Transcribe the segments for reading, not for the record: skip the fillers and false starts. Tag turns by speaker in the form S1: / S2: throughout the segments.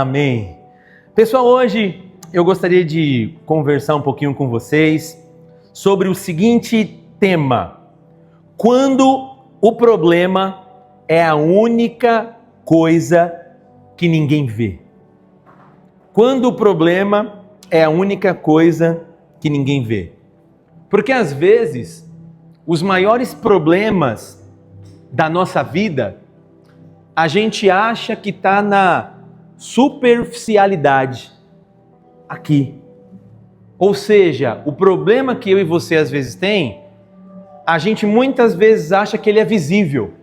S1: Amém. Pessoal, hoje eu gostaria de conversar um pouquinho com vocês sobre o seguinte tema: quando o problema é a única coisa que ninguém vê. Quando o problema é a única coisa que ninguém vê. Porque às vezes os maiores problemas da nossa vida a gente acha que está na superficialidade, aqui. Ou seja, o problema que eu e você às vezes tem, a gente muitas vezes acha que ele é visível,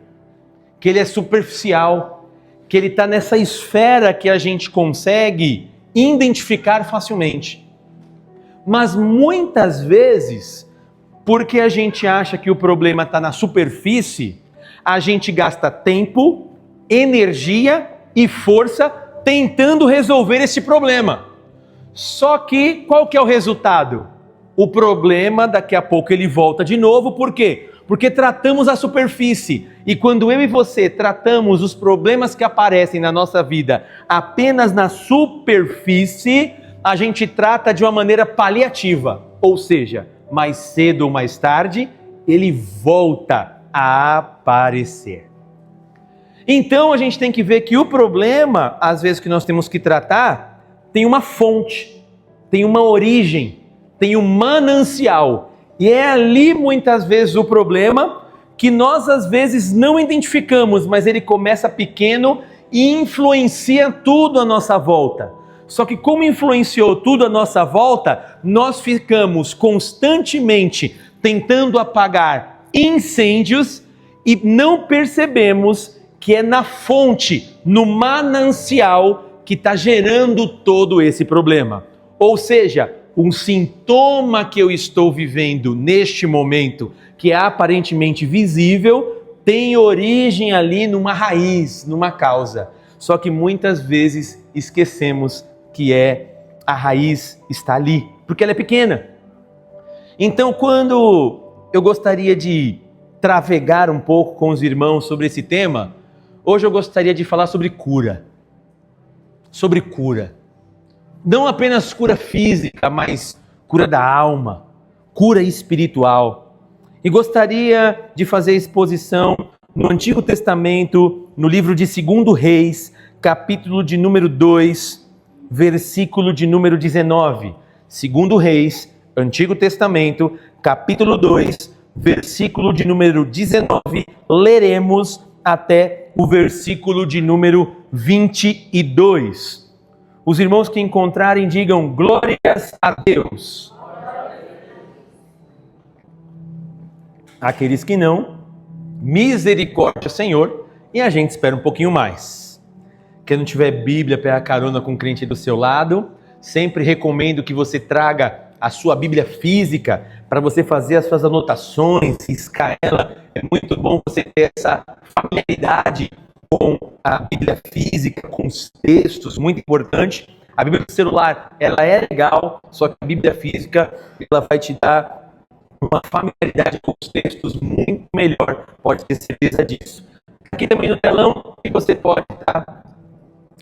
S1: que ele é superficial, que ele está nessa esfera que a gente consegue identificar facilmente. Mas muitas vezes, porque a gente acha que o problema está na superfície, a gente gasta tempo, energia e força tentando resolver esse problema. Só que qual que é o resultado? O problema daqui a pouco ele volta de novo. Por quê? Porque tratamos a superfície. E quando eu e você tratamos os problemas que aparecem na nossa vida apenas na superfície, a gente trata de uma maneira paliativa. Ou seja, mais cedo ou mais tarde, ele volta a aparecer. Então a gente tem que ver que o problema, às vezes que nós temos que tratar, tem uma fonte, tem uma origem, tem um manancial. E é ali muitas vezes o problema que nós às vezes não identificamos, mas ele começa pequeno e influencia tudo à nossa volta. Só que como influenciou tudo à nossa volta, nós ficamos constantemente tentando apagar incêndios e não percebemos que é na fonte, no manancial, que está gerando todo esse problema. Ou seja, um sintoma que eu estou vivendo neste momento, que é aparentemente visível, tem origem ali numa raiz, numa causa. Só que muitas vezes esquecemos que a raiz está ali, porque ela é pequena. Então, quando eu gostaria de travegar um pouco com os irmãos sobre esse tema, hoje eu gostaria de falar sobre cura. Sobre cura. Não apenas cura física, mas cura da alma, cura espiritual. E gostaria de fazer exposição no Antigo Testamento, no livro de 2 Reis, capítulo de número 2, versículo de número 19. 2 Reis, Antigo Testamento, capítulo 2, versículo de número 19, leremos até o versículo de número 22. Os irmãos que encontrarem, digam glórias a Deus. Aqueles que não, misericórdia, Senhor, e a gente espera um pouquinho mais. Quem não tiver Bíblia, pega carona com o crente do seu lado. Sempre recomendo que você traga a sua Bíblia física para você fazer as suas anotações, riscar ela. É muito bom você ter essa familiaridade com a Bíblia física, com os textos, muito importante. A Bíblia do celular, ela é legal, só que a Bíblia física, ela vai te dar uma familiaridade com os textos muito melhor, pode ter certeza disso. Aqui também no telão, que você pode estar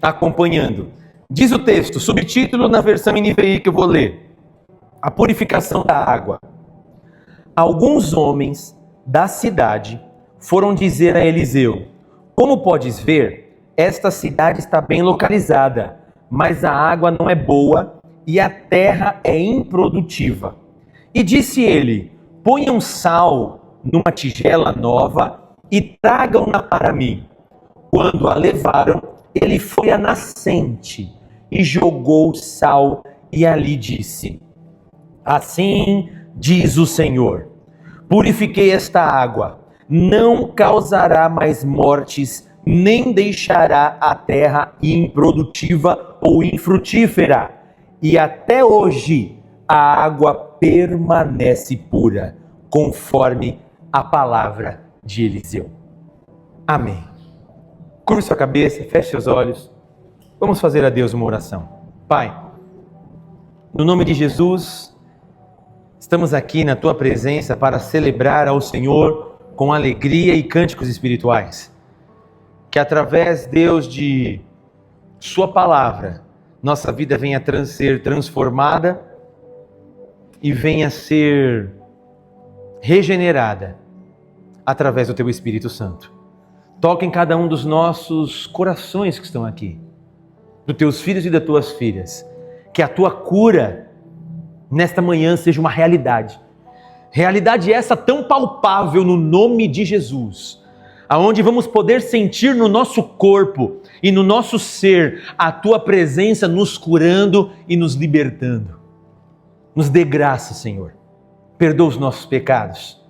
S1: acompanhando. Diz o texto, subtítulo na versão NVI que eu vou ler: a purificação da água. Alguns homens da cidade foram dizer a Eliseu: como podes ver, esta cidade está bem localizada, mas a água não é boa e a terra é improdutiva. E disse ele: ponham sal numa tigela nova e tragam-na para mim. Quando a levaram, ele foi à nascente e jogou sal e ali disse: assim diz o Senhor, purifiquei esta água, não causará mais mortes, nem deixará a terra improdutiva ou infrutífera. E até hoje a água permanece pura, conforme a palavra de Eliseu. Amém. Curve sua cabeça, feche seus olhos. Vamos fazer a Deus uma oração. Pai, no nome de Jesus, estamos aqui na Tua presença para celebrar ao Senhor com alegria e cânticos espirituais. Que através, Deus, de Sua palavra, nossa vida venha ser transformada e venha ser regenerada através do Teu Espírito Santo. Toca em cada um dos nossos corações que estão aqui, dos Teus filhos e das Tuas filhas, que a Tua cura nesta manhã seja uma realidade. Realidade essa tão palpável no nome de Jesus, aonde vamos poder sentir no nosso corpo e no nosso ser a Tua presença nos curando e nos libertando. Nos dê graça, Senhor. Perdoa os nossos pecados.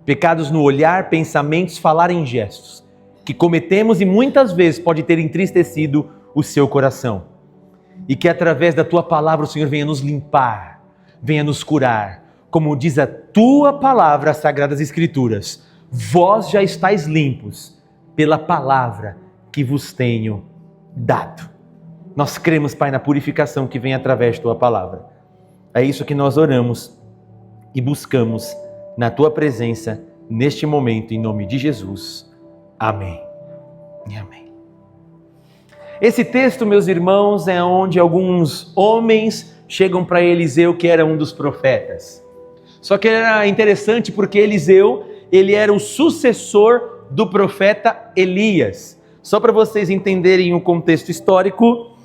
S1: Pecados no olhar, pensamentos, falar em gestos, que cometemos e muitas vezes pode ter entristecido o seu coração. E que através da Tua palavra o Senhor venha nos limpar, venha nos curar. Como diz a Tua palavra, as Sagradas Escrituras, vós já estáis limpos pela palavra que vos tenho dado. Nós cremos, Pai, na purificação que vem através de Tua palavra. É isso que nós oramos e buscamos na Tua presença, neste momento, em nome de Jesus. Amém e amém. Esse texto, meus irmãos, é onde alguns homens chegam para Eliseu, que era um dos profetas. Só que era interessante porque Eliseu, ele era o sucessor do profeta Elias. Só para vocês entenderem o contexto histórico,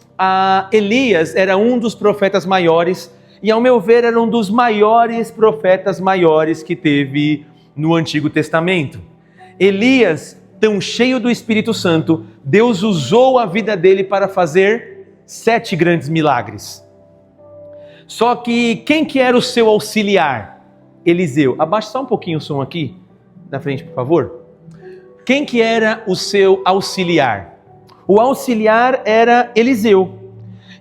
S1: Elias era um dos profetas maiores e, ao meu ver, era um dos maiores profetas maiores que teve no Antigo Testamento. Elias, tão cheio do Espírito Santo, Deus usou a vida dele para fazer 7 grandes milagres. Só que quem que era o seu auxiliar? Eliseu. Abaixa só um pouquinho o som aqui, na frente, por favor. Quem que era o seu auxiliar? O auxiliar era Eliseu.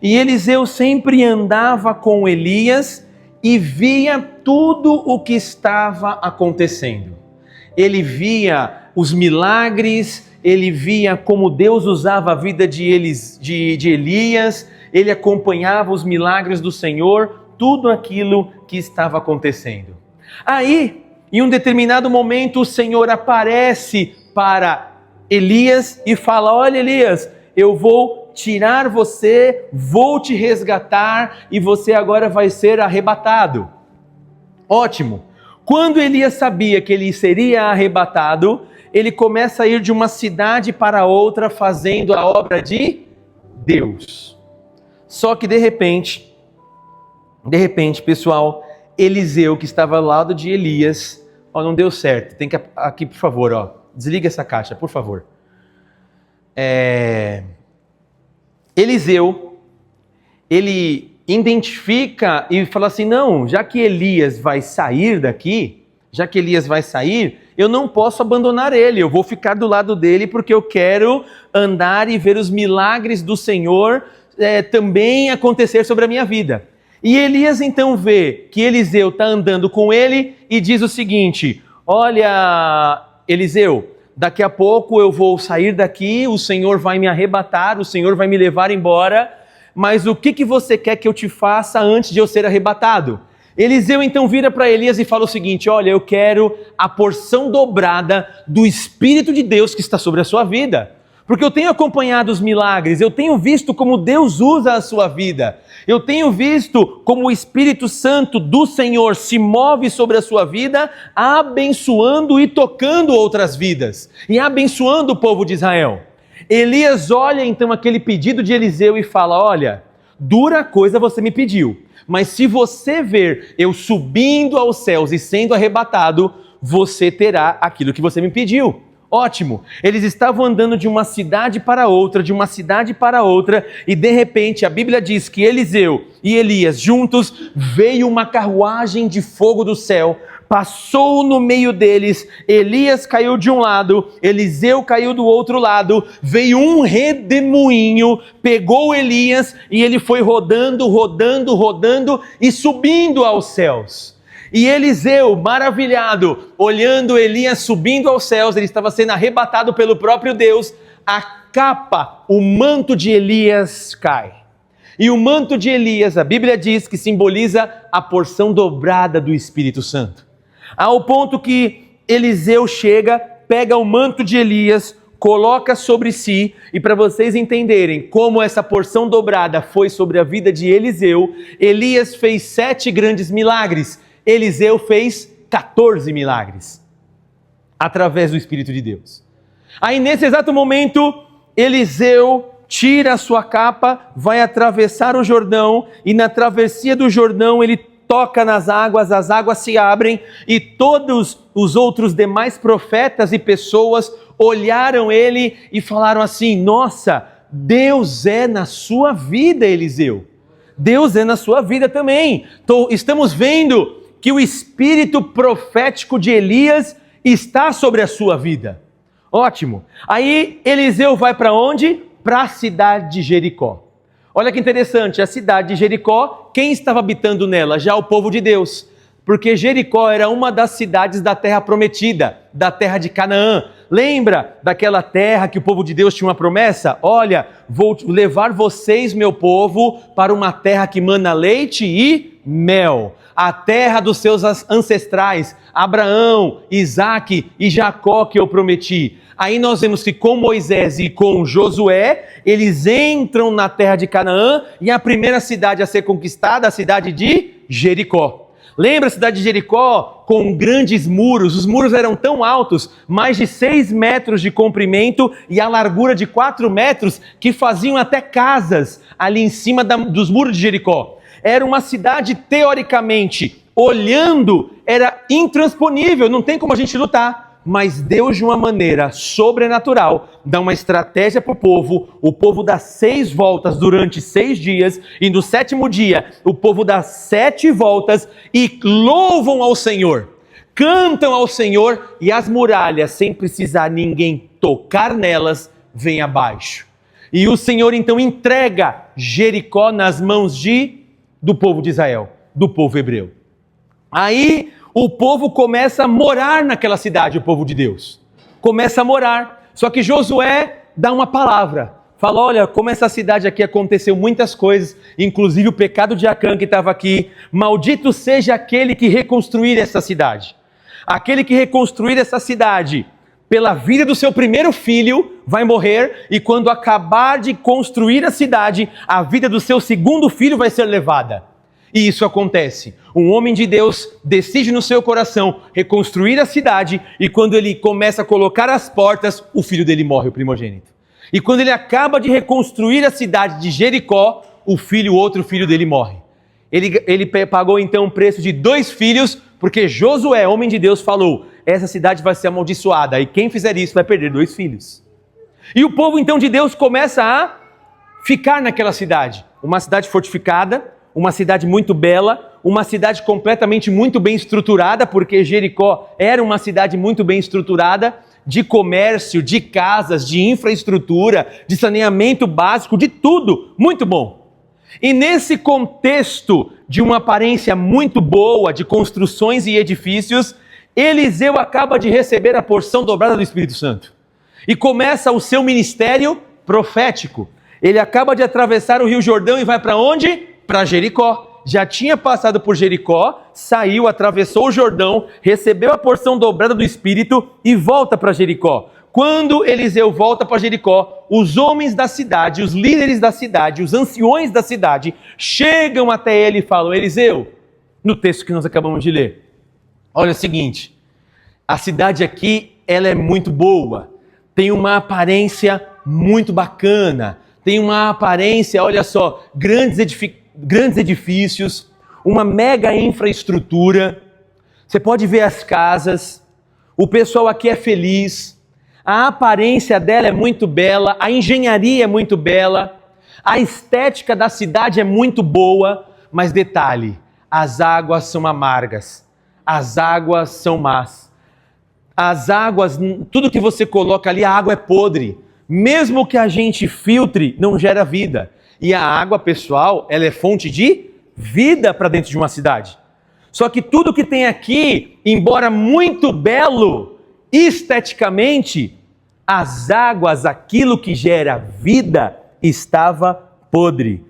S1: E Eliseu sempre andava com Elias e via tudo o que estava acontecendo. Ele via os milagres, ele via como Deus usava a vida de Elias, ele acompanhava os milagres do Senhor, tudo aquilo que estava acontecendo. Aí, em um determinado momento, o Senhor aparece para Elias e fala: olha, Elias, eu vou tirar você, vou te resgatar e você agora vai ser arrebatado. Ótimo. Quando Elias sabia que ele seria arrebatado, ele começa a ir de uma cidade para outra fazendo a obra de Deus. Só que de repente, pessoal, Eliseu, que estava ao lado de Elias, não deu certo. Tem que aqui, por favor, desliga essa caixa, por favor. Eliseu, ele identifica e fala assim: não, já que Elias vai sair daqui, eu não posso abandonar ele, eu vou ficar do lado dele porque eu quero andar e ver os milagres do Senhor também acontecer sobre a minha vida. E Elias então vê que Eliseu está andando com ele e diz o seguinte: olha, Eliseu, daqui a pouco eu vou sair daqui, o Senhor vai me arrebatar, o Senhor vai me levar embora, mas o que você quer que eu te faça antes de eu ser arrebatado? Eliseu então vira para Elias e fala o seguinte: olha, eu quero a porção dobrada do Espírito de Deus que está sobre a sua vida. Porque eu tenho acompanhado os milagres, eu tenho visto como Deus usa a sua vida. Eu tenho visto como o Espírito Santo do Senhor se move sobre a sua vida, abençoando e tocando outras vidas, e abençoando o povo de Israel. Elias olha então aquele pedido de Eliseu e fala: olha, dura coisa você me pediu, mas se você ver eu subindo aos céus e sendo arrebatado, você terá aquilo que você me pediu. Ótimo, eles estavam andando de uma cidade para outra, e de repente a Bíblia diz que Eliseu e Elias juntos, veio uma carruagem de fogo do céu, passou no meio deles, Elias caiu de um lado, Eliseu caiu do outro lado, veio um redemoinho, pegou Elias e ele foi rodando e subindo aos céus. E Eliseu, maravilhado, olhando Elias subindo aos céus, ele estava sendo arrebatado pelo próprio Deus, a capa, o manto de Elias cai. E o manto de Elias, a Bíblia diz que simboliza a porção dobrada do Espírito Santo. Ao ponto que Eliseu chega, pega o manto de Elias, coloca sobre si, e para vocês entenderem como essa porção dobrada foi sobre a vida de Eliseu, Elias fez 7 grandes milagres, Eliseu fez 14 milagres, através do Espírito de Deus. Aí nesse exato momento, Eliseu tira a sua capa, vai atravessar o Jordão, e na travessia do Jordão ele toca nas águas, as águas se abrem, e todos os outros demais profetas e pessoas olharam ele e falaram assim: nossa, Deus é na sua vida, Eliseu. Deus é na sua vida também. Então, estamos vendo que o espírito profético de Elias está sobre a sua vida. Ótimo. Aí Eliseu vai para onde? Para a cidade de Jericó. Olha que interessante, a cidade de Jericó, quem estava habitando nela? Já o povo de Deus. Porque Jericó era uma das cidades da terra prometida, da terra de Canaã. Lembra daquela terra que o povo de Deus tinha uma promessa? Olha, vou levar vocês, meu povo, para uma terra que mana leite e mel. A terra dos seus ancestrais, Abraão, Isaque e Jacó, que eu prometi. Aí nós vemos que com Moisés e com Josué, eles entram na terra de Canaã, e a primeira cidade a ser conquistada, a cidade de Jericó. Lembra a cidade de Jericó com grandes muros? Os muros eram tão altos, mais de 6 metros de comprimento e a largura de 4 metros, que faziam até casas ali em cima dos muros de Jericó. Era uma cidade, teoricamente, olhando, era intransponível, não tem como a gente lutar. Mas Deus, de uma maneira sobrenatural, dá uma estratégia para o povo dá 6 voltas durante 6 dias, e no 7º dia, o povo dá 7 voltas e louvam ao Senhor, cantam ao Senhor, e as muralhas, sem precisar ninguém tocar nelas, vêm abaixo. E o Senhor então entrega Jericó nas mãos do povo de Israel, do povo hebreu. Aí o povo começa a morar naquela cidade, o povo de Deus. Começa a morar. Só que Josué dá uma palavra. Fala: olha, como essa cidade aqui aconteceu muitas coisas, inclusive o pecado de Acã que estava aqui. Maldito seja aquele que reconstruir essa cidade. Aquele que reconstruir essa cidade, pela vida do seu primeiro filho, vai morrer. E quando acabar de construir a cidade, a vida do seu segundo filho vai ser levada. E isso acontece. Um homem de Deus decide no seu coração reconstruir a cidade, e quando ele começa a colocar as portas, o filho dele morre, o primogênito. E quando ele acaba de reconstruir a cidade de Jericó, o outro filho dele morre. Ele pagou então um preço de 2 filhos, porque Josué, homem de Deus, falou: essa cidade vai ser amaldiçoada, e quem fizer isso vai perder 2 filhos. E o povo então de Deus começa a ficar naquela cidade. Uma cidade fortificada, uma cidade muito bela, uma cidade completamente muito bem estruturada, porque Jericó era uma cidade muito bem estruturada, de comércio, de casas, de infraestrutura, de saneamento básico, de tudo, muito bom. E nesse contexto de uma aparência muito boa, de construções e edifícios, Eliseu acaba de receber a porção dobrada do Espírito Santo. E começa o seu ministério profético. Ele acaba de atravessar o Rio Jordão e vai para onde? Para Jericó. Já tinha passado por Jericó, saiu, atravessou o Jordão, recebeu a porção dobrada do Espírito e volta para Jericó. Quando Eliseu volta para Jericó, os homens da cidade, os líderes da cidade, os anciões da cidade, chegam até ele e falam: Eliseu, no texto que nós acabamos de ler, olha o seguinte, a cidade aqui, ela é muito boa, tem uma aparência muito bacana, tem uma aparência, olha só, grandes edifícios, uma mega infraestrutura, você pode ver as casas, o pessoal aqui é feliz, a aparência dela é muito bela, a engenharia é muito bela, a estética da cidade é muito boa, mas detalhe, as águas são amargas, as águas são más, as águas, tudo que você coloca ali, a água é podre, mesmo que a gente filtre, não gera vida. E a água, pessoal, ela é fonte de vida para dentro de uma cidade. Só que tudo que tem aqui, embora muito belo esteticamente, as águas, aquilo que gera vida, estava podre.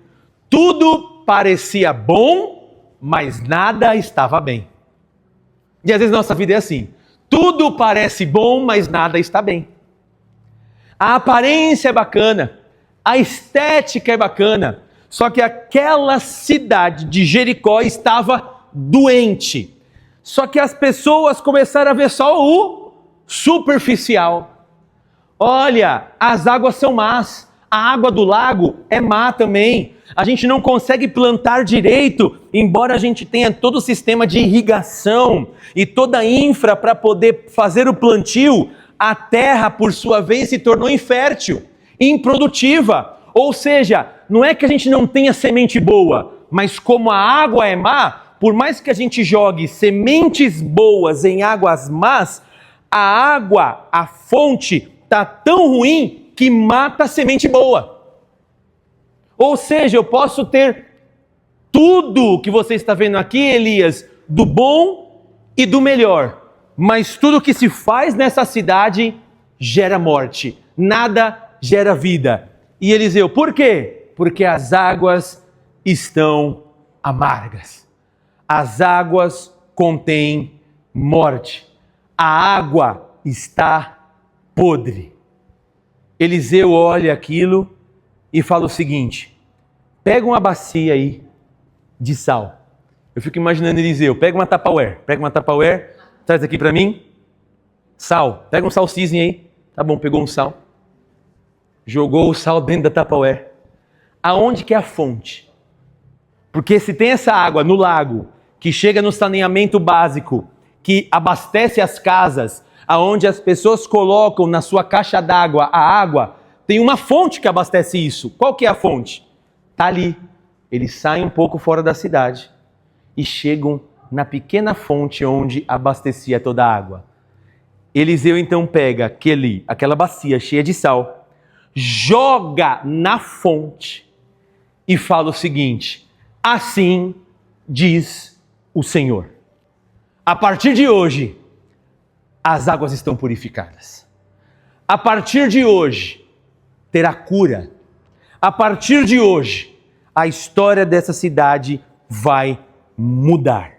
S1: Tudo parecia bom, mas nada estava bem. E às vezes nossa vida é assim. Tudo parece bom, mas nada está bem. A aparência é bacana, a estética é bacana, só que aquela cidade de Jericó estava doente. Só que as pessoas começaram a ver só o superficial. Olha, as águas são más, a água do lago é má também. A gente não consegue plantar direito, embora a gente tenha todo o sistema de irrigação e toda a infra para poder fazer o plantio, a terra, por sua vez, se tornou infértil, improdutiva. Ou seja, não é que a gente não tenha semente boa, mas como a água é má, por mais que a gente jogue sementes boas em águas más, a água, a fonte, está tão ruim que mata a semente boa. Ou seja, eu posso ter tudo que você está vendo aqui, Elias, do bom e do melhor, mas tudo que se faz nessa cidade gera morte, nada gera vida. E Eliseu, por quê? Porque as águas estão amargas. As águas contêm morte. A água está podre. Eliseu olha aquilo e fala o seguinte: pega uma bacia aí de sal. Eu fico imaginando Eliseu, pega uma Tupperware, traz aqui para mim. Sal, pega um sal cisne aí. Tá bom, pegou um sal. Jogou o sal dentro da Tupperware. Aonde que é a fonte? Porque se tem essa água no lago, que chega no saneamento básico, que abastece as casas, aonde as pessoas colocam na sua caixa d'água a água, tem uma fonte que abastece isso. Qual que é a fonte? Está ali. Eles saem um pouco fora da cidade e chegam na pequena fonte onde abastecia toda a água. Eliseu então pega aquela bacia cheia de sal, joga na fonte e fala o seguinte: assim diz o Senhor. A partir de hoje, as águas estão purificadas. A partir de hoje, terá cura. A partir de hoje, a história dessa cidade vai mudar.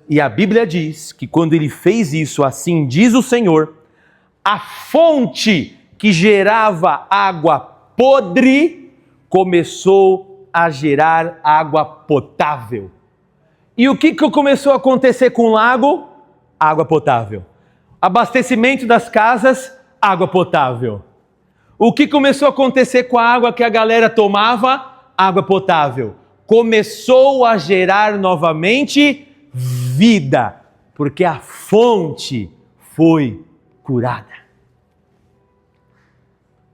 S1: E a Bíblia diz que quando ele fez isso, assim diz o Senhor, a fonte que gerava água podre começou a gerar água potável. E o que começou a acontecer com o lago? Água potável. Abastecimento das casas, água potável. O que começou a acontecer com a água que a galera tomava? Água potável. Começou a gerar novamente vida, porque a fonte foi curada.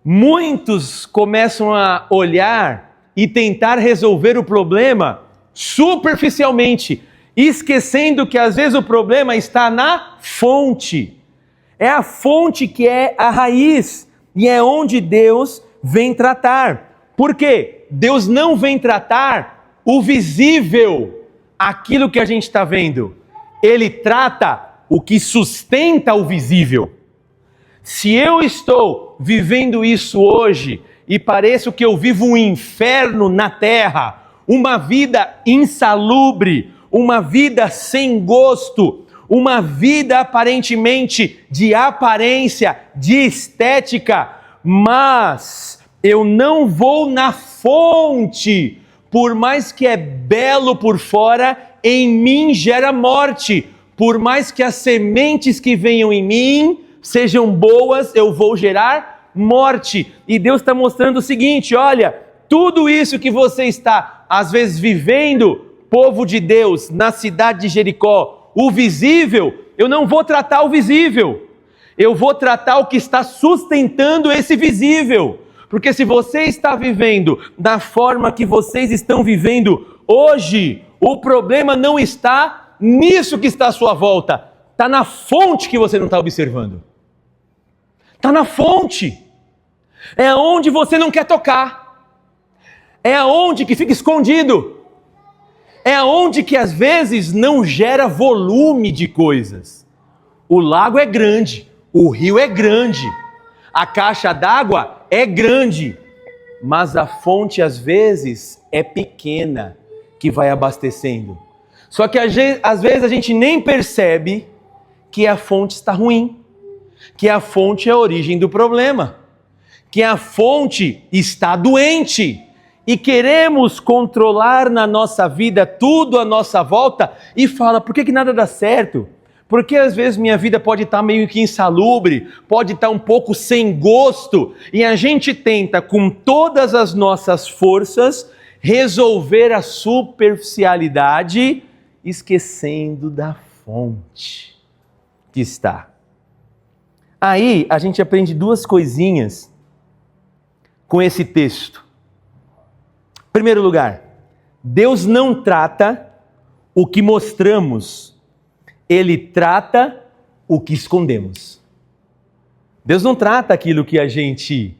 S1: Muitos começam a olhar e tentar resolver o problema superficialmente, esquecendo que às vezes o problema está na fonte. É a fonte que é a raiz e é onde Deus vem tratar. Por quê? Deus não vem tratar o visível, aquilo que a gente está vendo. Ele trata o que sustenta o visível. Se eu estou vivendo isso hoje e pareço que eu vivo um inferno na terra, uma vida insalubre, uma vida sem gosto, uma vida aparentemente de aparência, de estética, mas eu não vou na fonte. Por mais que é belo por fora, em mim gera morte. Por mais que as sementes que venham em mim sejam boas, eu vou gerar morte. E Deus está mostrando o seguinte: olha, tudo isso que você está, às vezes, vivendo, povo de Deus, na cidade de Jericó, o visível, eu não vou tratar o visível. Eu vou tratar o que está sustentando esse visível. Porque se você está vivendo da forma que vocês estão vivendo hoje, o problema não está nisso que está à sua volta. Está na fonte que você não está observando. Está na fonte. É onde você não quer tocar. É aonde que fica escondido. É aonde que às vezes não gera volume de coisas. O lago é grande, o rio é grande, a caixa d'água é grande, mas a fonte às vezes é pequena que vai abastecendo. Só que às vezes a gente nem percebe que a fonte está ruim, que a fonte é a origem do problema, que a fonte está doente e queremos controlar na nossa vida tudo à nossa volta e fala, por que nada dá certo? Porque às vezes minha vida pode estar meio que insalubre, pode estar um pouco sem gosto, e a gente tenta com todas as nossas forças resolver a superficialidade, esquecendo da fonte que está. Aí a gente aprende duas coisinhas com esse texto. Em primeiro lugar, Deus não trata o que mostramos, Ele trata o que escondemos. Deus não trata aquilo que a gente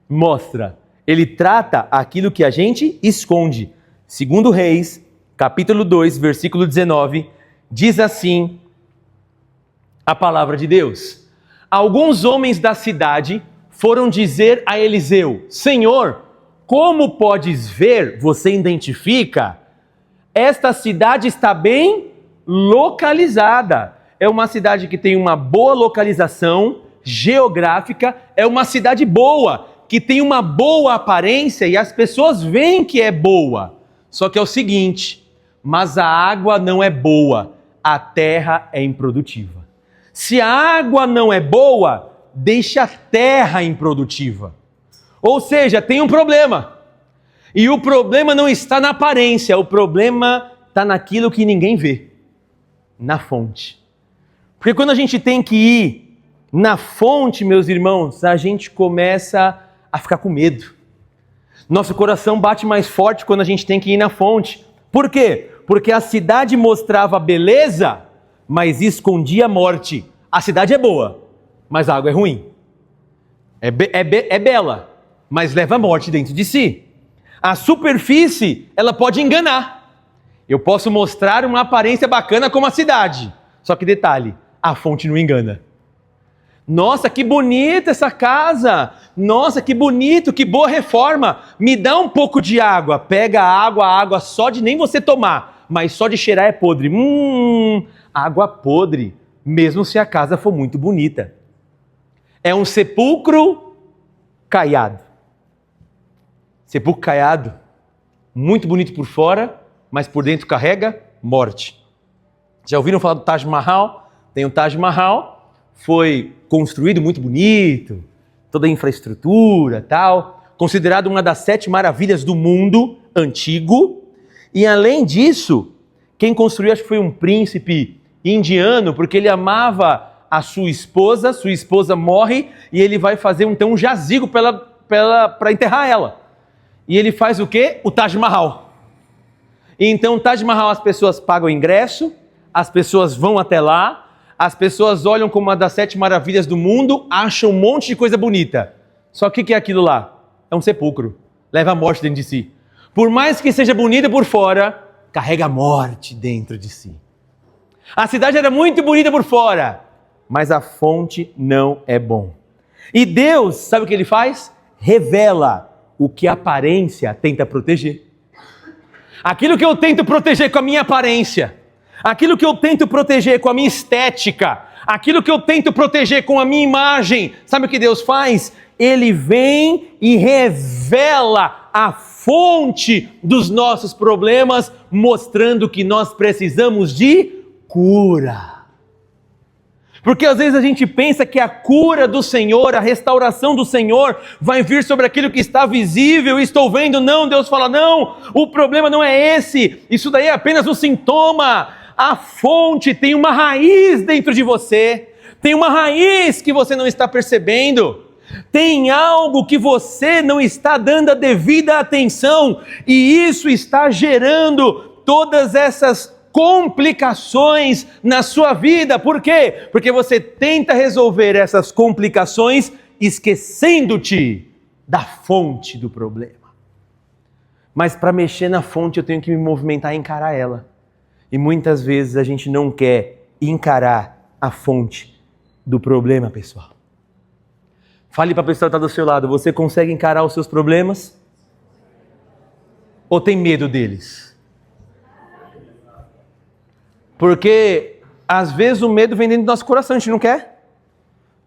S1: mostra, Ele trata aquilo que a gente esconde. Segundo Reis, capítulo 2, versículo 19, diz assim a palavra de Deus. Alguns homens da cidade foram dizer a Eliseu, Senhor, como podes ver, você identifica, esta cidade está bem localizada. É uma cidade que tem uma boa localização geográfica, é uma cidade boa, que tem uma boa aparência e as pessoas veem que é boa. Só que é o seguinte, mas a água não é boa, a terra é improdutiva. Se a água não é boa, deixa a terra improdutiva. Ou seja, tem um problema. E o problema não está na aparência, o problema está naquilo que ninguém vê. Na fonte. Porque quando a gente tem que ir na fonte, meus irmãos, a gente começa a ficar com medo. Nosso coração bate mais forte quando a gente tem que ir na fonte. Por quê? Porque a cidade mostrava beleza, mas escondia a morte. A cidade é boa, mas a água é ruim. É bela, mas leva a morte dentro de si. A superfície, ela pode enganar. Eu posso mostrar uma aparência bacana como a cidade. Só que detalhe, a fonte não engana. Nossa, que bonita essa casa. Nossa, que bonito, que boa reforma. Me dá um pouco de água. Pega a água só de nem você tomar. Mas só de cheirar é podre. Água podre, mesmo se a casa for muito bonita. É um sepulcro caiado. Sepulcro caiado, muito bonito por fora, mas por dentro carrega morte. Já ouviram falar do Taj Mahal? Tem o Taj Mahal, foi construído muito bonito, toda a infraestrutura tal, considerado uma das 7 maravilhas do mundo antigo. E além disso, quem construiu acho que foi um príncipe indiano, porque ele amava a sua esposa morre e ele vai fazer então um jazigo para enterrar ela. E ele faz o quê? O Taj Mahal. E então o Taj Mahal as pessoas pagam o ingresso, as pessoas vão até lá, as pessoas olham como uma das 7 maravilhas do mundo, acham um monte de coisa bonita. Só que o que é aquilo lá? É um sepulcro, leva a morte dentro de si. Por mais que seja bonita por fora, carrega a morte dentro de si. A cidade era muito bonita por fora, mas a fonte não é bom. E Deus, sabe o que Ele faz? Revela o que a aparência tenta proteger. Aquilo que eu tento proteger com a minha aparência, aquilo que eu tento proteger com a minha estética, aquilo que eu tento proteger com a minha imagem, sabe o que Deus faz? Ele vem e revela a fonte dos nossos problemas, mostrando que nós precisamos de cura. Porque às vezes a gente pensa que a cura do Senhor, a restauração do Senhor vai vir sobre aquilo que está visível, estou vendo. Não, Deus fala, não, o problema não é esse, isso daí é apenas um sintoma. A fonte tem uma raiz dentro de você, tem uma raiz que você não está percebendo, tem algo que você não está dando a devida atenção, e isso está gerando todas essas complicações na sua vida. Por quê? Porque você tenta resolver essas complicações esquecendo-te da fonte do problema. Mas para mexer na fonte eu tenho que me movimentar e encarar ela. E muitas vezes a gente não quer encarar a fonte do problema, pessoal. Fale para a pessoa que está do seu lado, você consegue encarar os seus problemas? Ou tem medo deles? Porque, às vezes, o medo vem dentro do nosso coração, a gente não quer.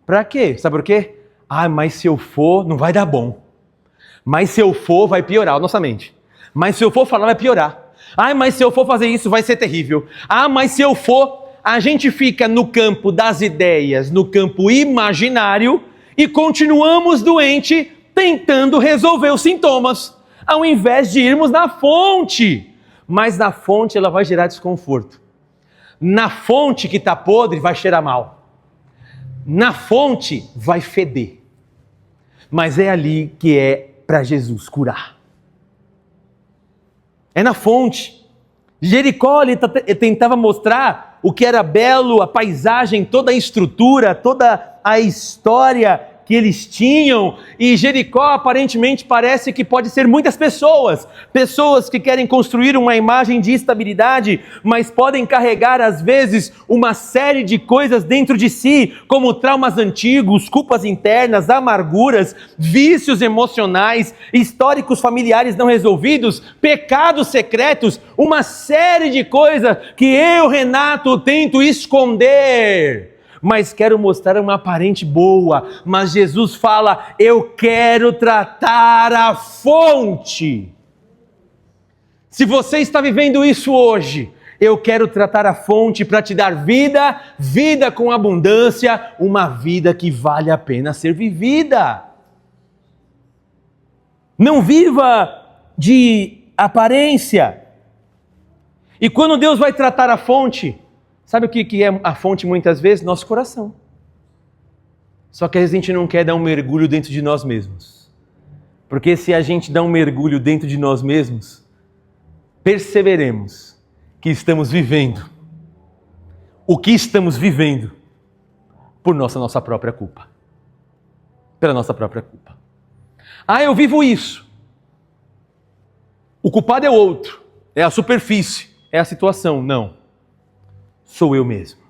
S1: Para quê? Sabe por quê? Ah, mas se eu for, não vai dar bom. Mas se eu for, vai piorar a nossa mente. Mas se eu for falar, vai piorar. Ah, mas se eu for fazer isso, vai ser terrível. Ah, mas se eu for... A gente fica no campo das ideias, no campo imaginário, e continuamos doente tentando resolver os sintomas, ao invés de irmos na fonte. Mas na fonte ela vai gerar desconforto. Na fonte que está podre vai cheirar mal. Na fonte vai feder. Mas é ali que é para Jesus curar. É na fonte. Jericó ele tentava mostrar o que era belo, a paisagem, toda a estrutura, toda a história que eles tinham, e Jericó aparentemente parece que pode ser muitas pessoas que querem construir uma imagem de estabilidade, mas podem carregar às vezes uma série de coisas dentro de si, como traumas antigos, culpas internas, amarguras, vícios emocionais, históricos familiares não resolvidos, pecados secretos, uma série de coisas que eu, Renato, tento esconder. Mas quero mostrar uma aparente boa. Mas Jesus fala, eu quero tratar a fonte. Se você está vivendo isso hoje, eu quero tratar a fonte para te dar vida, vida com abundância, uma vida que vale a pena ser vivida. Não viva de aparência. E quando Deus vai tratar a fonte, sabe o que é a fonte muitas vezes? Nosso coração. Só que a gente não quer dar um mergulho dentro de nós mesmos. Porque se a gente dá um mergulho dentro de nós mesmos, perceberemos que estamos vivendo o que estamos vivendo por nossa própria culpa. Pela nossa própria culpa. Ah, eu vivo isso. O culpado é o outro, é a superfície, é a situação. Não. Sou eu mesmo.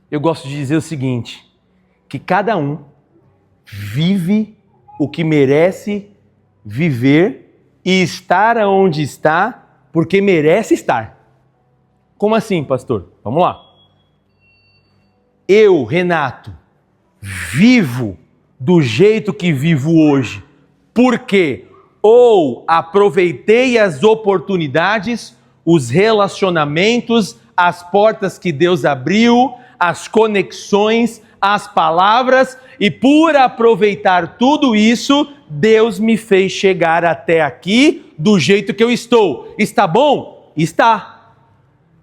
S1: Eu gosto de dizer o seguinte, que cada um vive o que merece viver e estar onde está, porque merece estar. Como assim, pastor? Vamos lá. Eu, Renato, vivo do jeito que vivo hoje, porque ou aproveitei as oportunidades, os relacionamentos, as portas que Deus abriu, as conexões, as palavras, e por aproveitar tudo isso, Deus me fez chegar até aqui do jeito que eu estou. Está bom? Está.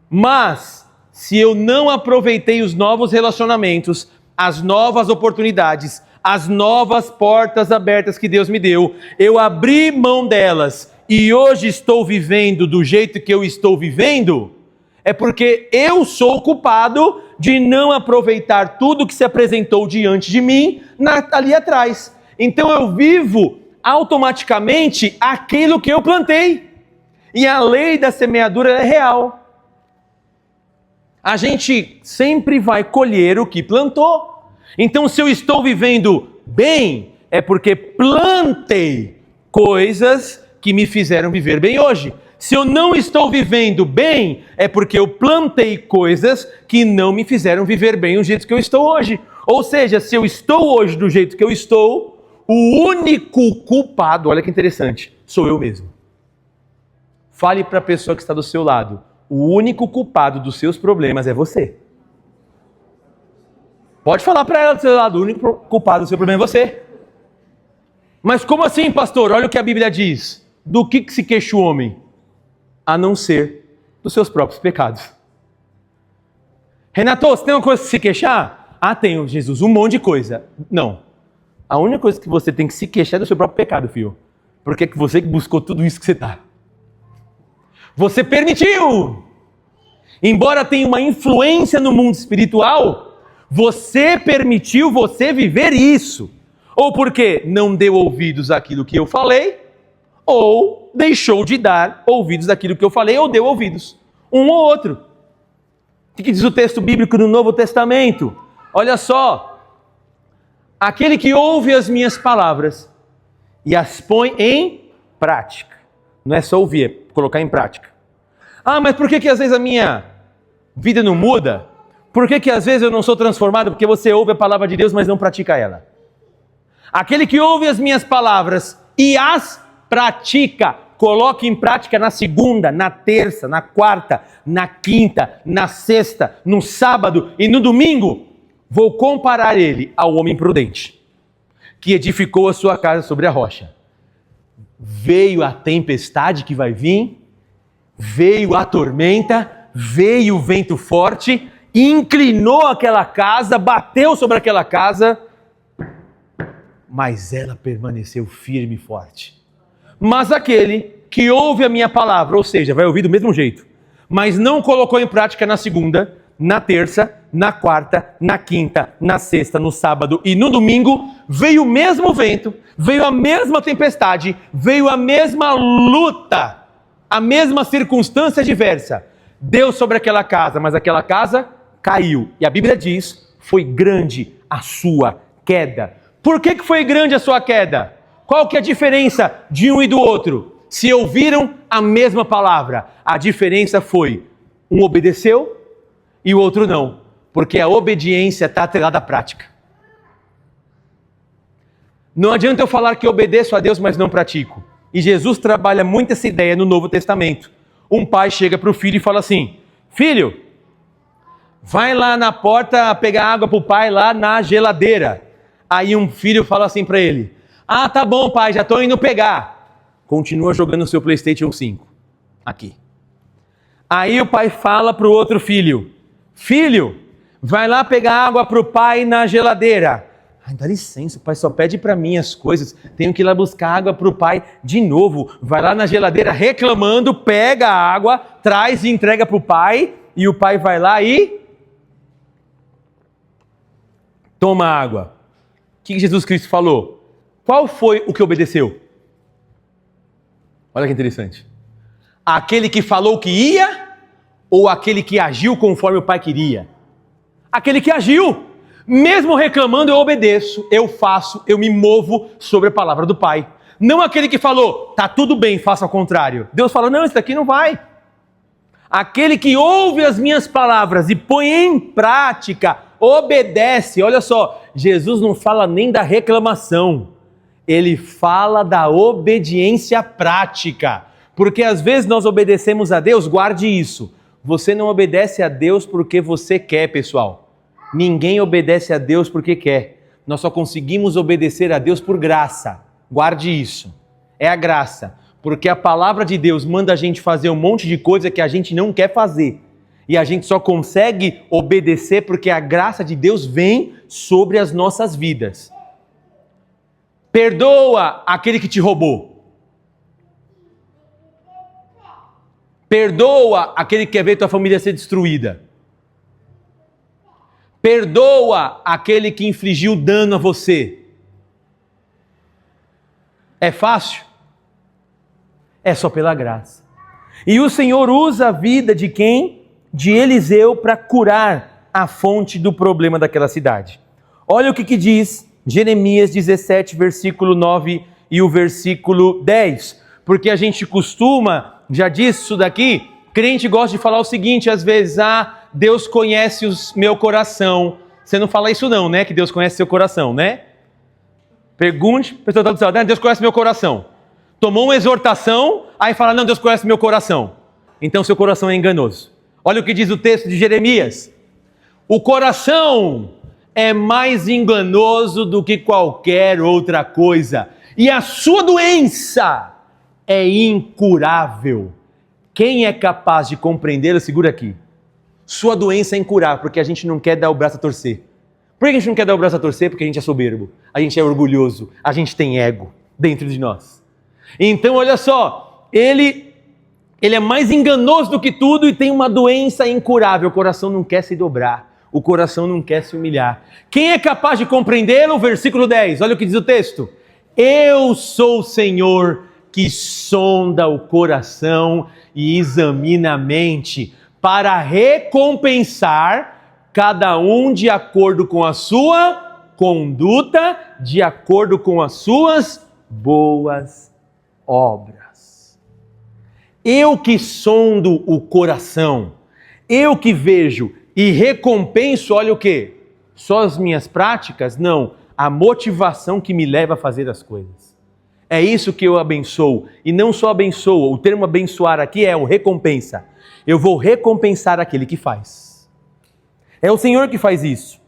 S1: Mas, se eu não aproveitei os novos relacionamentos, as novas oportunidades, as novas portas abertas que Deus me deu, eu abri mão delas e hoje estou vivendo do jeito que eu estou vivendo, é porque eu sou culpado de não aproveitar tudo que se apresentou diante de mim ali atrás. Então eu vivo automaticamente aquilo que eu plantei. E a lei da semeadura é real. A gente sempre vai colher o que plantou. Então se eu estou vivendo bem, é porque plantei coisas que me fizeram viver bem hoje. Se eu não estou vivendo bem, é porque eu plantei coisas que não me fizeram viver bem do jeito que eu estou hoje. Ou seja, se eu estou hoje do jeito que eu estou, o único culpado, olha que interessante, sou eu mesmo. Fale para a pessoa que está do seu lado, o único culpado dos seus problemas é você. Pode falar para ela do seu lado, o único culpado do seu problema é você. Mas como assim, pastor? Olha o que a Bíblia diz. Do que se queixa o homem? A não ser dos seus próprios pecados. Renato, você tem uma coisa que se queixar? Ah, tenho, Jesus, um monte de coisa. Não. A única coisa que você tem que se queixar é do seu próprio pecado, filho. Porque é que você que buscou tudo isso que você está. Você permitiu! Embora tenha uma influência no mundo espiritual, você permitiu você viver isso. Ou porque não deu ouvidos àquilo que eu falei, ou deixou de dar ouvidos àquilo que eu falei, ou deu ouvidos. Um ou outro. O que diz o texto bíblico no Novo Testamento? Olha só. Aquele que ouve as minhas palavras e as põe em prática. Não é só ouvir, é colocar em prática. Ah, mas por que às vezes a minha vida não muda? Por que às vezes eu não sou transformado? Porque você ouve a palavra de Deus, mas não pratica ela. Aquele que ouve as minhas palavras e as pratica, coloca em prática na segunda, na terça, na quarta, na quinta, na sexta, no sábado e no domingo, vou comparar ele ao homem prudente, que edificou a sua casa sobre a rocha. Veio a tempestade que vai vir, veio a tormenta, veio o vento forte, inclinou aquela casa, bateu sobre aquela casa, mas ela permaneceu firme e forte. Mas aquele que ouve a minha palavra, ou seja, vai ouvir do mesmo jeito, mas não colocou em prática na segunda, na terça, na quarta, na quinta, na sexta, no sábado e no domingo, veio o mesmo vento, veio a mesma tempestade, veio a mesma luta, a mesma circunstância diversa. Deu sobre aquela casa, mas aquela casa caiu. E a Bíblia diz, foi grande a sua queda. Por que foi grande a sua queda? Qual que é a diferença de um e do outro? Se ouviram a mesma palavra, a diferença foi, um obedeceu e o outro não, porque a obediência está atrelada à prática. Não adianta eu falar que obedeço a Deus, mas não pratico. E Jesus trabalha muito essa ideia no Novo Testamento. Um pai chega para o filho e fala assim, filho, vai lá na porta pegar água para o pai lá na geladeira. Aí um filho fala assim para ele, ah, tá bom pai, já estou indo pegar. Continua jogando o seu PlayStation 5. Aqui. Aí o pai fala para o outro filho, filho, vai lá pegar água para o pai na geladeira. Ai, dá licença, o pai só pede para mim as coisas, tenho que ir lá buscar água para o pai de novo. Vai lá na geladeira reclamando, pega a água, traz e entrega para o pai, e o pai vai lá e toma água. O que Jesus Cristo falou? Qual foi o que obedeceu? Olha que interessante. Aquele que falou que ia ou aquele que agiu conforme o pai queria? Aquele que agiu. Mesmo reclamando, eu obedeço, eu faço, eu me movo sobre a palavra do pai. Não aquele que falou, tá tudo bem, faça ao contrário. Deus fala, não, isso daqui não vai. Aquele que ouve as minhas palavras e põe em prática, obedece. Olha só, Jesus não fala nem da reclamação. Ele fala da obediência prática. Porque às vezes nós obedecemos a Deus, guarde isso. Você não obedece a Deus porque você quer, pessoal. Ninguém obedece a Deus porque quer. Nós só conseguimos obedecer a Deus por graça. Guarde isso. É a graça. Porque a palavra de Deus manda a gente fazer um monte de coisa que a gente não quer fazer. E a gente só consegue obedecer porque a graça de Deus vem sobre as nossas vidas. Perdoa aquele que te roubou. Perdoa aquele que quer ver tua família ser destruída. Perdoa aquele que infligiu dano a você. É fácil? É só pela graça. E o Senhor usa a vida de quem? De Eliseu para curar a fonte do problema daquela cidade. Olha o que diz Jeremias 17, versículo 9 e o versículo 10. Porque a gente costuma, já disse isso daqui, crente gosta de falar o seguinte às vezes, Deus conhece o meu coração. Você não fala isso não, né? Que Deus conhece seu coração, né? Pergunte, a pessoa está do céu, Deus conhece meu coração. Tomou uma exortação, aí fala, não, Deus conhece meu coração. Então seu coração é enganoso. Olha o que diz o texto de Jeremias. O coração é mais enganoso do que qualquer outra coisa. E a sua doença é incurável. Quem é capaz de compreendê-lo, segura aqui. Sua doença é incurável, porque a gente não quer dar o braço a torcer. Por que a gente não quer dar o braço a torcer? Porque a gente é soberbo, a gente é orgulhoso, a gente tem ego dentro de nós. Então, olha só, ele é mais enganoso do que tudo e tem uma doença incurável. O coração não quer se dobrar, o coração não quer se humilhar. Quem é capaz de compreendê-lo? Versículo 10, olha o que diz o texto. Eu sou o Senhor que sonda o coração e examina a mente, para recompensar cada um de acordo com a sua conduta, de acordo com as suas boas obras. Eu que sondo o coração, eu que vejo e recompenso, olha o quê? Só as minhas práticas? Não, a motivação que me leva a fazer as coisas. É isso que eu abençoo. E não só abençoo, o termo abençoar aqui é o recompensa. Eu vou recompensar aquele que faz. É o Senhor que faz isso.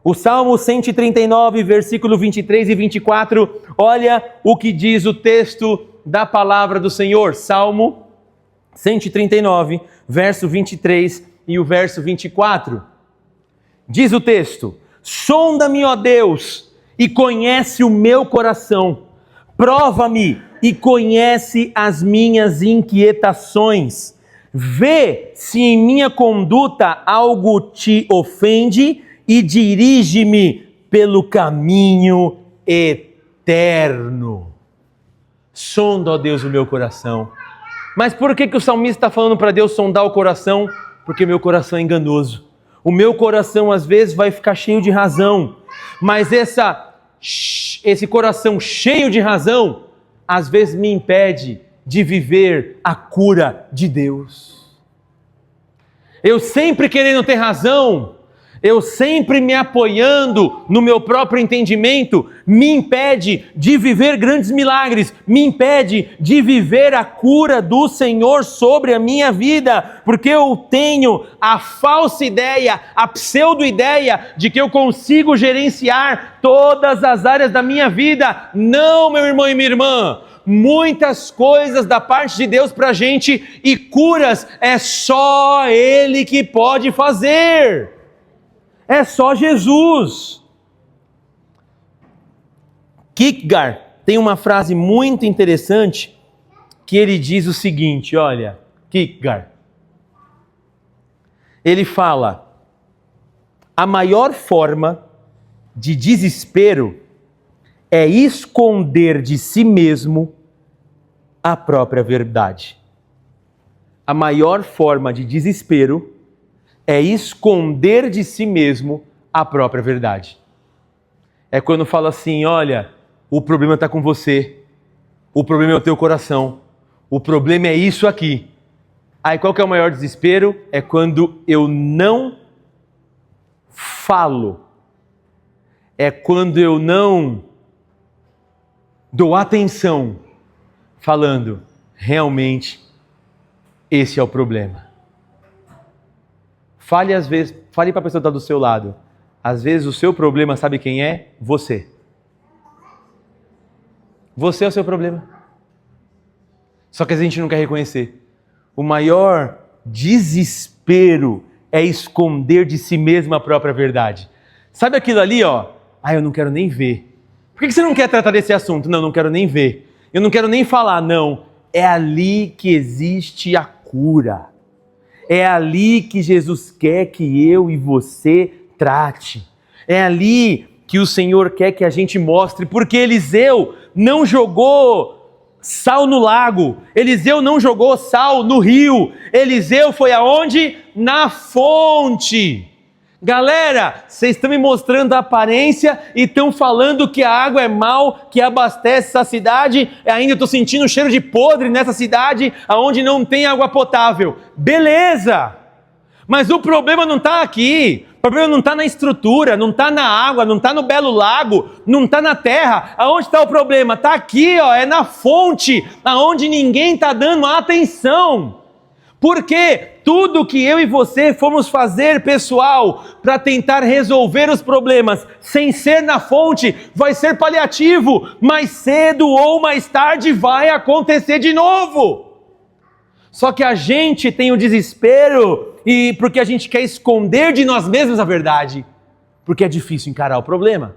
S1: O Salmo 139, versículo 23 e 24, olha o que diz o texto da palavra do Senhor. Salmo 139, verso 23 e o verso 24. Diz o texto: sonda-me, ó Deus, e conhece o meu coração. Prova-me e conhece as minhas inquietações. Vê se em minha conduta algo te ofende e dirige-me pelo caminho eterno. Sonda, ó Deus, o meu coração. Mas por que o salmista está falando para Deus sondar o coração? Porque meu coração é enganoso. O meu coração às vezes vai ficar cheio de razão, mas esse coração cheio de razão, às vezes me impede de viver a cura de Deus. Eu sempre querendo ter razão, eu sempre me apoiando no meu próprio entendimento, me impede de viver grandes milagres, me impede de viver a cura do Senhor sobre a minha vida, porque eu tenho a falsa ideia, a pseudo-ideia de que eu consigo gerenciar todas as áreas da minha vida. Não, meu irmão e minha irmã, muitas coisas da parte de Deus para a gente e curas é só Ele que pode fazer. É só Jesus. Kierkegaard tem uma frase muito interessante que ele diz o seguinte, olha, Kierkegaard. Ele fala: a maior forma de desespero é esconder de si mesmo a própria verdade. A maior forma de desespero é esconder de si mesmo a própria verdade. É quando fala assim, olha, o problema está com você, o problema é o teu coração, o problema é isso aqui. Aí qual que é o maior desespero? É quando eu não falo, é quando eu não dou atenção, falando, realmente, esse é o problema. Fale para a pessoa que está do seu lado. Às vezes o seu problema, sabe quem é? Você. Você é o seu problema. Só que a gente não quer reconhecer. O maior desespero é esconder de si mesmo a própria verdade. Sabe aquilo ali, ó? Eu não quero nem ver. Por que você não quer tratar desse assunto? Não quero nem ver. Eu não quero nem falar, não. É ali que existe a cura. É ali que Jesus quer que eu e você trate. É ali que o Senhor quer que a gente mostre, porque Eliseu não jogou sal no lago, Eliseu não jogou sal no rio, Eliseu foi aonde? Na fonte. Galera, vocês estão me mostrando a aparência e estão falando que a água é mal, que abastece essa cidade, e ainda estou sentindo cheiro de podre nessa cidade, onde não tem água potável. Beleza! Mas o problema não está aqui, o problema não está na estrutura, não está na água, não está no belo lago, não está na terra. Aonde está o problema? Está aqui, ó, é na fonte, aonde ninguém está dando atenção. Porque tudo que eu e você fomos fazer, pessoal, para tentar resolver os problemas sem ser na fonte, vai ser paliativo. Mais cedo ou mais tarde vai acontecer de novo. Só que a gente tem o desespero e porque a gente quer esconder de nós mesmos a verdade, porque é difícil encarar o problema.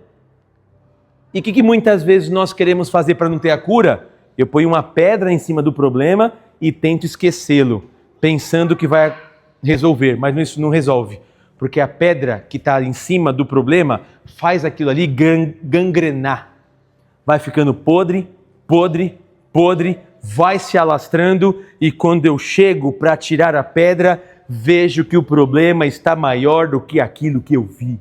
S1: E o que muitas vezes nós queremos fazer para não ter a cura? Eu ponho uma pedra em cima do problema e tento esquecê-lo, pensando que vai resolver, mas isso não resolve, porque a pedra que está em cima do problema faz aquilo ali gangrenar, vai ficando podre, vai se alastrando, e quando eu chego para tirar a pedra, vejo que o problema está maior do que aquilo que eu vi.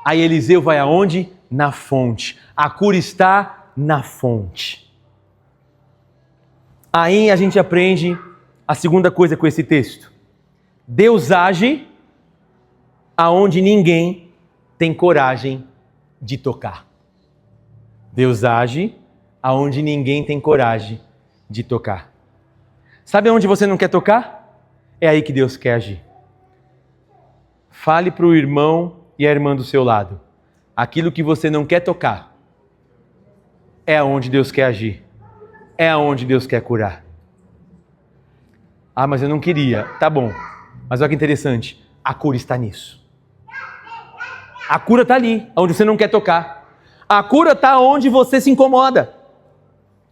S1: Aí Eliseu vai aonde? Na fonte. A cura está na fonte. Aí a gente aprende a segunda coisa com esse texto. Deus age aonde ninguém tem coragem de tocar. Deus age aonde ninguém tem coragem de tocar. Sabe aonde você não quer tocar? É aí que Deus quer agir. Fale para o irmão e a irmã do seu lado. Aquilo que você não quer tocar é aonde Deus quer agir. É aonde Deus quer curar. Ah, mas eu não queria. Tá bom. Mas olha que interessante. A cura está nisso. A cura está ali, onde você não quer tocar. A cura está onde você se incomoda.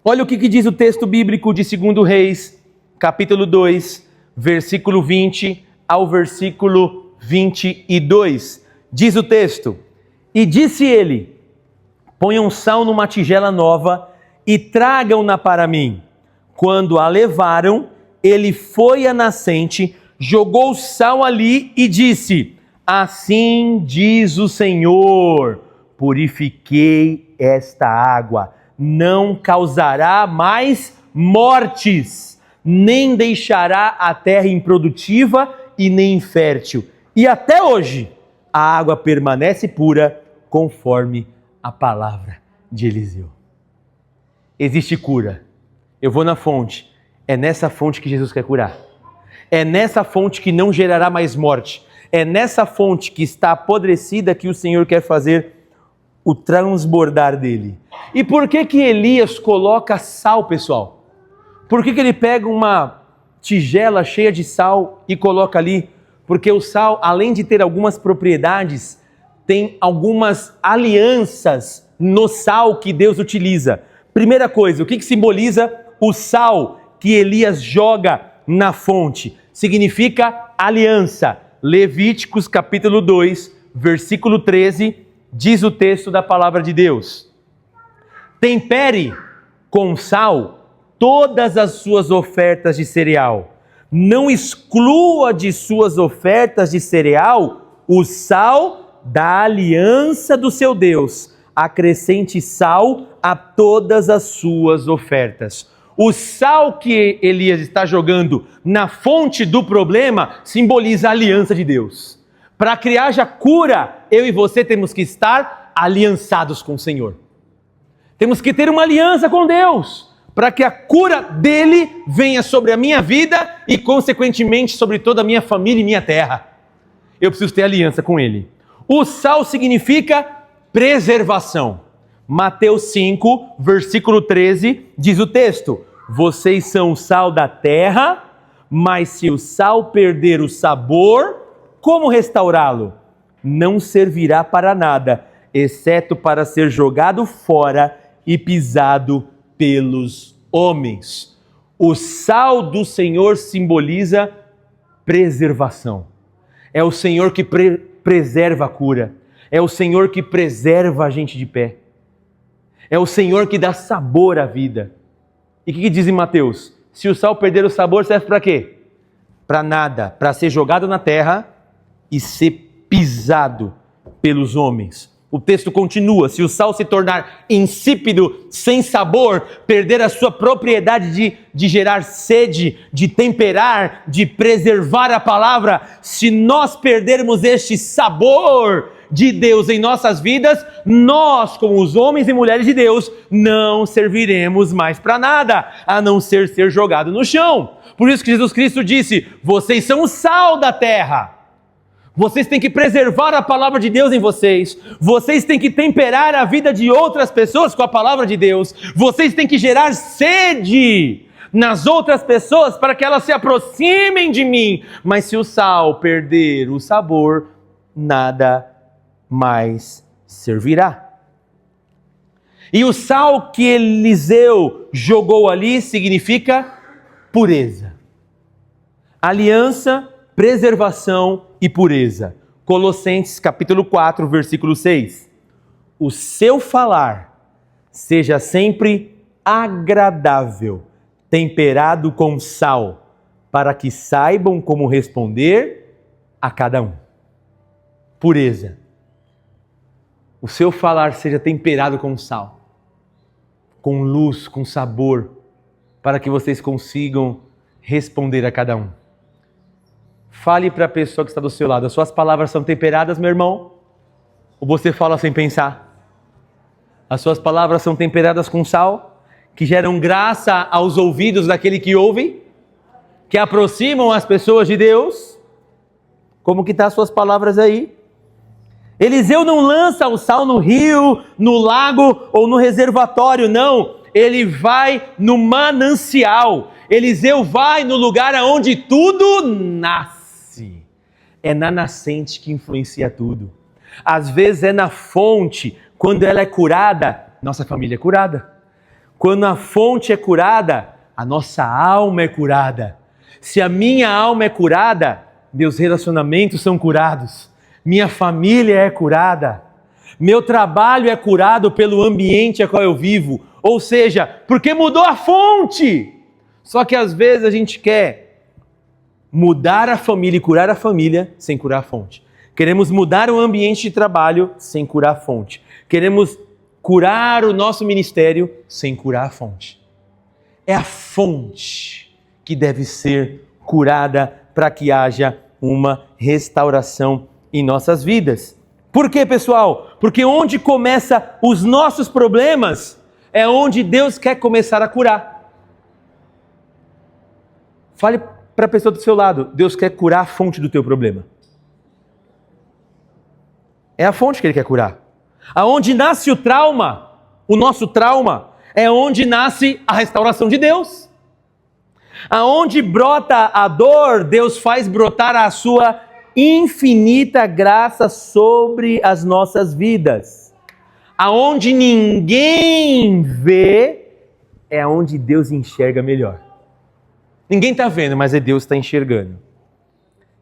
S1: Olha o que diz o texto bíblico de 2 Reis, capítulo 2, versículo 20 ao versículo 22. Diz o texto: E disse ele: Ponham sal numa tigela nova e tragam-na para mim. Quando a levaram, ele foi à nascente, jogou sal ali e disse: Assim diz o Senhor, purifiquei esta água, não causará mais mortes, nem deixará a terra improdutiva e nem infértil. E até hoje a água permanece pura, conforme a palavra de Eliseu. Existe cura. Eu vou na fonte. É nessa fonte que Jesus quer curar. É nessa fonte que não gerará mais morte. É nessa fonte que está apodrecida que o Senhor quer fazer o transbordar dele. E por que Elias coloca sal, pessoal? Por que ele pega uma tigela cheia de sal e coloca ali? Porque o sal, além de ter algumas propriedades, tem algumas alianças no sal que Deus utiliza. Primeira coisa, o que simboliza o sal que Elias joga na fonte? Significa aliança. Levíticos capítulo 2, versículo 13, diz o texto da palavra de Deus: Tempere com sal todas as suas ofertas de cereal. Não exclua de suas ofertas de cereal o sal da aliança do seu Deus. Acrescente sal a todas as suas ofertas. O sal que Elias está jogando na fonte do problema simboliza a aliança de Deus. Para que haja cura, eu e você temos que estar aliançados com o Senhor. Temos que ter uma aliança com Deus, para que a cura dele venha sobre a minha vida e, consequentemente, sobre toda a minha família e minha terra. Eu preciso ter aliança com ele. O sal significa preservação. Mateus 5, versículo 13, diz o texto: Vocês são o sal da terra, mas se o sal perder o sabor, como restaurá-lo? Não servirá para nada, exceto para ser jogado fora e pisado pelos homens. O sal do Senhor simboliza preservação. É o Senhor que preserva a cura. É o Senhor que preserva a gente de pé. É o Senhor que dá sabor à vida. E o que diz em Mateus? Se o sal perder o sabor, serve para quê? Para nada. Para ser jogado na terra e ser pisado pelos homens. O texto continua: se o sal se tornar insípido, sem sabor, perder a sua propriedade de gerar sede, de temperar, de preservar a palavra, se nós perdermos este sabor de Deus em nossas vidas, nós, como os homens e mulheres de Deus, não serviremos mais para nada, a não ser jogado no chão. Por isso que Jesus Cristo disse: vocês são o sal da terra. Vocês têm que preservar a palavra de Deus em vocês. Vocês têm que temperar a vida de outras pessoas com a palavra de Deus. Vocês têm que gerar sede nas outras pessoas para que elas se aproximem de mim. Mas se o sal perder o sabor, nada mais servirá. E o sal que Eliseu jogou ali significa pureza. Aliança, preservação e pureza. Colossenses capítulo 4, versículo 6. O seu falar seja sempre agradável, temperado com sal, para que saibam como responder a cada um. Pureza. O seu falar seja temperado com sal, com luz, com sabor, para que vocês consigam responder a cada um. Fale para a pessoa que está do seu lado: as suas palavras são temperadas, meu irmão? Ou você fala sem pensar? As suas palavras são temperadas com sal, que geram graça aos ouvidos daquele que ouve, que aproximam as pessoas de Deus. Como que estão as suas palavras aí? Eliseu não lança o sal no rio, no lago ou no reservatório, não. Ele vai no manancial. Eliseu vai no lugar onde tudo nasce. É na nascente que influencia tudo. Às vezes é na fonte. Quando ela é curada, nossa família é curada. Quando a fonte é curada, a nossa alma é curada. Se a minha alma é curada, meus relacionamentos são curados. Minha família é curada, meu trabalho é curado pelo ambiente a qual eu vivo, ou seja, porque mudou a fonte. Só que às vezes a gente quer mudar a família e curar a família sem curar a fonte. Queremos mudar o ambiente de trabalho sem curar a fonte. Queremos curar o nosso ministério sem curar a fonte. É a fonte que deve ser curada para que haja uma restauração em nossas vidas. Por quê, pessoal? Porque onde começam os nossos problemas é onde Deus quer começar a curar. Fale para a pessoa do seu lado, Deus quer curar a fonte do teu problema. É a fonte que Ele quer curar. Aonde nasce o trauma, o nosso trauma, é onde nasce a restauração de Deus. Aonde brota a dor, Deus faz brotar a sua infinita graça sobre as nossas vidas. Aonde ninguém vê, é onde Deus enxerga melhor. Ninguém está vendo, mas é Deus que está enxergando.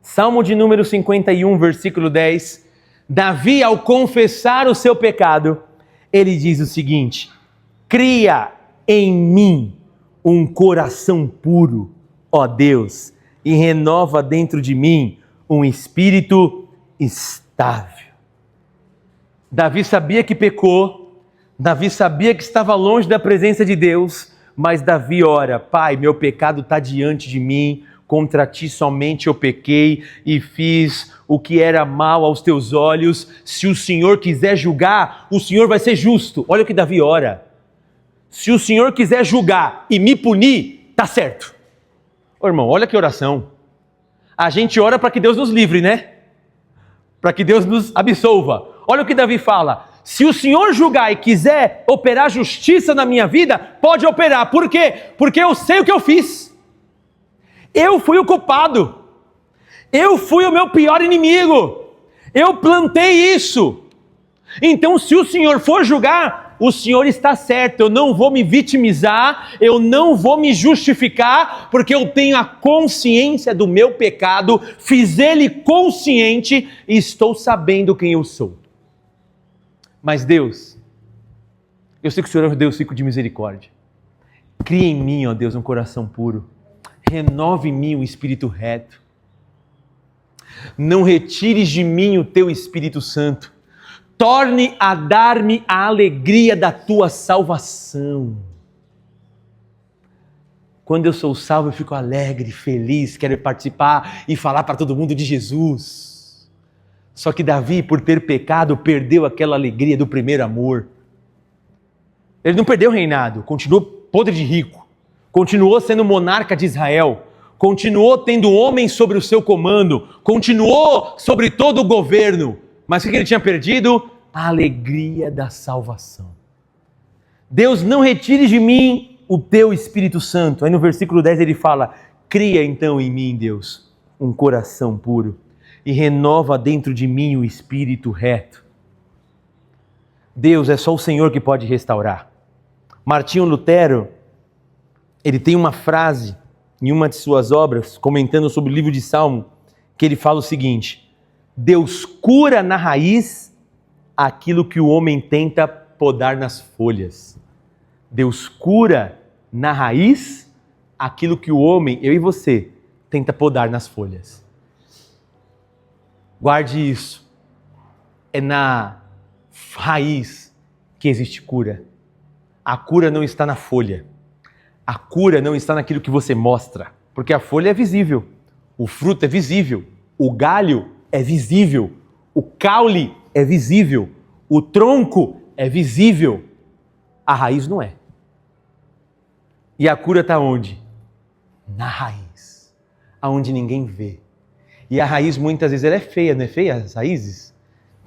S1: Salmo de número 51, versículo 10. Davi, ao confessar o seu pecado, ele diz o seguinte: cria em mim um coração puro, ó Deus, e renova dentro de mim um espírito estável. Davi sabia que pecou, Davi sabia que estava longe da presença de Deus, mas Davi ora: Pai, meu pecado está diante de mim, contra ti somente eu pequei e fiz o que era mal aos teus olhos. Se o Senhor quiser julgar, o Senhor vai ser justo. Olha o que Davi ora. Se o Senhor quiser julgar e me punir, tá certo. Ô irmão, olha que oração. A gente ora para que Deus nos livre, né? Para que Deus nos absolva. Olha o que Davi fala: se o Senhor julgar e quiser operar justiça na minha vida, pode operar. Por quê? Porque eu sei o que eu fiz. Eu fui o culpado. Eu fui o meu pior inimigo. Eu plantei isso. Então, se o Senhor for julgar, o Senhor está certo. Eu não vou me vitimizar, eu não vou me justificar, porque eu tenho a consciência do meu pecado, fiz ele consciente e estou sabendo quem eu sou. Mas Deus, eu sei que o Senhor é um Deus rico de misericórdia. Cria em mim, ó Deus, um coração puro. Renove em mim um espírito reto. Não retires de mim o teu Espírito Santo. Torne a dar-me a alegria da tua salvação. Quando eu sou salvo, eu fico alegre, feliz, quero participar e falar para todo mundo de Jesus. Só que Davi, por ter pecado, perdeu aquela alegria do primeiro amor. Ele não perdeu o reinado, continuou podre de rico, continuou sendo monarca de Israel, continuou tendo homens sobre o seu comando, continuou sobre todo o governo. Mas o que ele tinha perdido? A alegria da salvação. Deus, não retire de mim o teu Espírito Santo. Aí no versículo 10 ele fala: cria então em mim, Deus, um coração puro e renova dentro de mim o espírito reto. Deus, é só o Senhor que pode restaurar. Martinho Lutero, ele tem uma frase em uma de suas obras, comentando sobre o livro de Salmo, que ele fala o seguinte: Deus cura na raiz aquilo que o homem tenta podar nas folhas. Deus cura na raiz aquilo que o homem, eu e você, tenta podar nas folhas. Guarde isso. É na raiz que existe cura. A cura não está na folha. A cura não está naquilo que você mostra, porque a folha é visível, o fruto é visível, o galho é visível, o caule é visível, o tronco é visível, A raiz não é. E a cura está onde? Na raiz, aonde ninguém vê. E a raiz muitas vezes ela é feia, não é feia as raízes?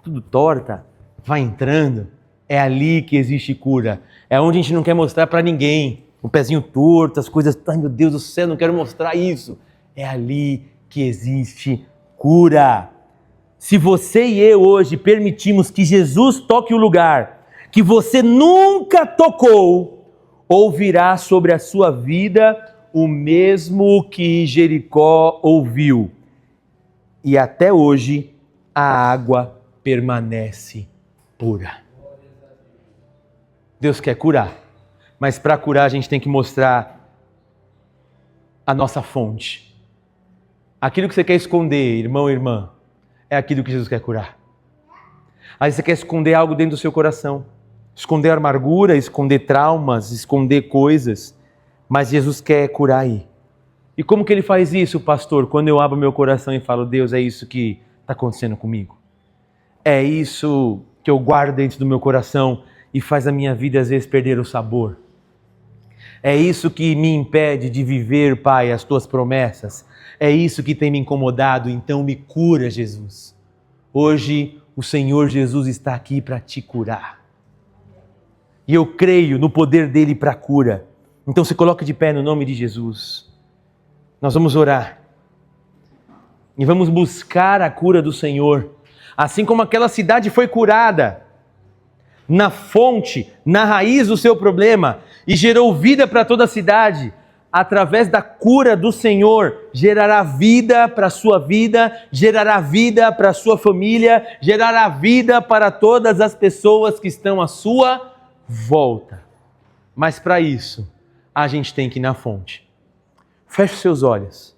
S1: Tudo torta, vai entrando. É ali que existe cura. É onde a gente não quer mostrar para ninguém. O pezinho torto, as coisas, ai meu Deus do céu, não quero mostrar isso. É ali que existe cura. Se você e eu hoje permitimos que Jesus toque o lugar que você nunca tocou, ouvirá sobre a sua vida o mesmo que Jericó ouviu. E até hoje a água permanece pura. Deus quer curar, mas para curar a gente tem que mostrar a nossa fonte. Aquilo que você quer esconder, irmão e irmã, é aquilo que Jesus quer curar. Aí você quer esconder algo dentro do seu coração, esconder amargura, esconder traumas, esconder coisas, mas Jesus quer curar aí. E como que ele faz isso, pastor? Quando eu abro meu coração e falo, Deus, é isso que está acontecendo comigo. É isso que eu guardo dentro do meu coração e faz a minha vida às vezes perder o sabor. É isso que me impede de viver, Pai, as tuas promessas. É isso que tem me incomodado, então me cura, Jesus. Hoje o Senhor Jesus está aqui para te curar. E eu creio no poder dele para a cura. Então se coloque de pé no nome de Jesus. Nós vamos orar. E vamos buscar a cura do Senhor. Assim como aquela cidade foi curada na fonte, na raiz do seu problema e gerou vida para toda a cidade, através da cura do Senhor, gerará vida para a sua vida, gerará vida para a sua família, gerará vida para todas as pessoas que estão à sua volta. Mas para isso, a gente tem que ir na fonte. Feche seus olhos.